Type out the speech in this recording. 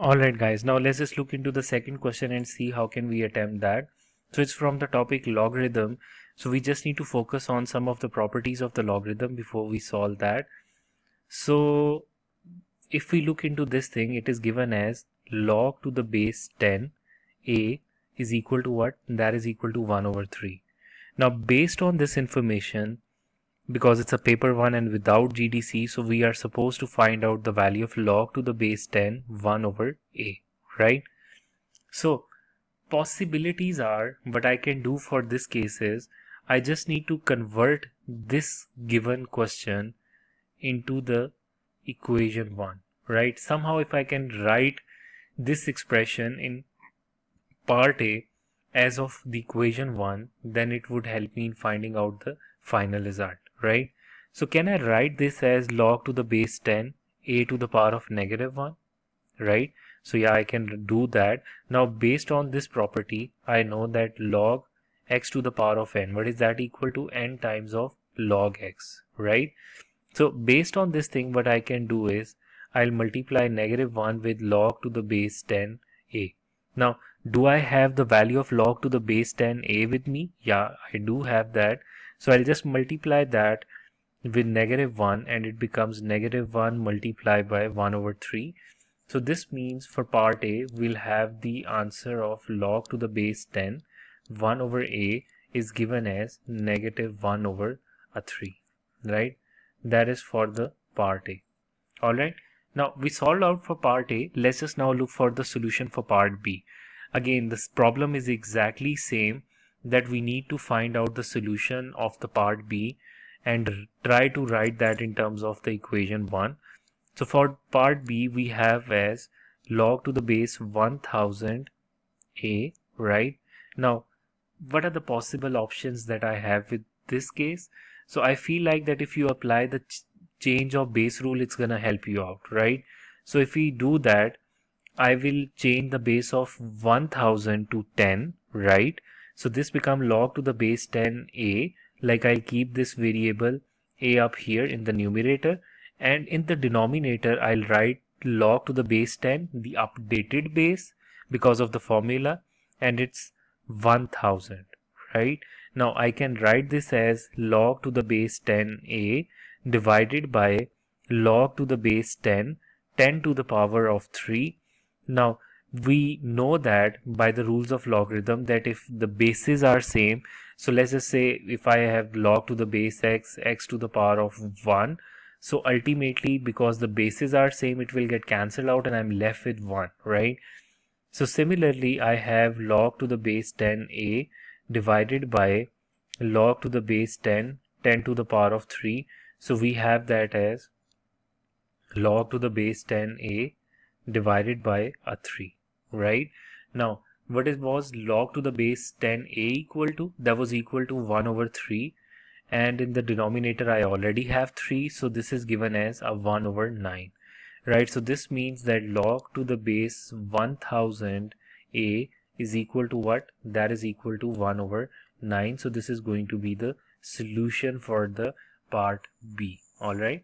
Alright guys, now let's just look into the second question and see how can we attempt that. So it's from the topic logarithm. So we just need to focus on some of the properties of the logarithm before we solve that. So if we look into this thing, it is given as log to the base 10 a is equal to what? That is equal to 1 over 3. Now based on this information, because it's a paper one and without GDC, so we are supposed to find out the value of log to the base 10 1 over a, right? So possibilities are, what I can do for this case is I just need to convert this given question into the equation 1, right? Somehow if I can write this expression in part A as of the equation 1, then it would help me in finding out the final result, right? So can I write this as log to the base 10 a to the power of -1, right? So yeah, I can do that. Now based on this property, I know that log x to the power of n, what is that equal to? N times of log x, right? So based on this thing, what I can do is I'll multiply -1 with log to the base 10 a. Now do I have the value of log to the base 10 a with me? Yeah, I do have that. So I'll just multiply that with -1 and it becomes -1 multiplied by 1 over 3. So this means for part A, we'll have the answer of log to the base 10 1 over a is given as -1 over 3, right? That is for the part A. Alright, now we solved out for part A. Let's just now look for the solution for part B. Again, this problem is exactly same, that we need to find out the solution of the part B and try to write that in terms of the equation 1. So for part B, we have as log to the base 1000 a, right? Now, what are the possible options that I have with this case? So I feel like that if you apply the change of base rule, it's gonna help you out, right? So if we do that, I will change the base of 1000 to 10, right? So this become log to the base 10 a, like I'll keep this variable a up here in the numerator, and in the denominator I'll write log to the base 10, the updated base because of the formula, and it's 1000, right? Now I can write this as log to the base 10 a divided by log to the base 10 to the power of 3. Now we know that by the rules of logarithm that if the bases are same, so let's just say if I have log to the base x to the power of 1, so ultimately because the bases are same, it will get cancelled out and I'm left with 1, right? So similarly, I have log to the base 10 a divided by log to the base 10 to the power of 3. So we have that as log to the base 10 a divided by 3, right? Now what was log to the base 10 a equal to? That was equal to 1 over 3, and in the denominator I already have 3, so this is given as a 1 over 9, right? So this means that log to the base 1000 a is equal to what? That is equal to 1 over 9. So this is going to be the solution for the part B. All right.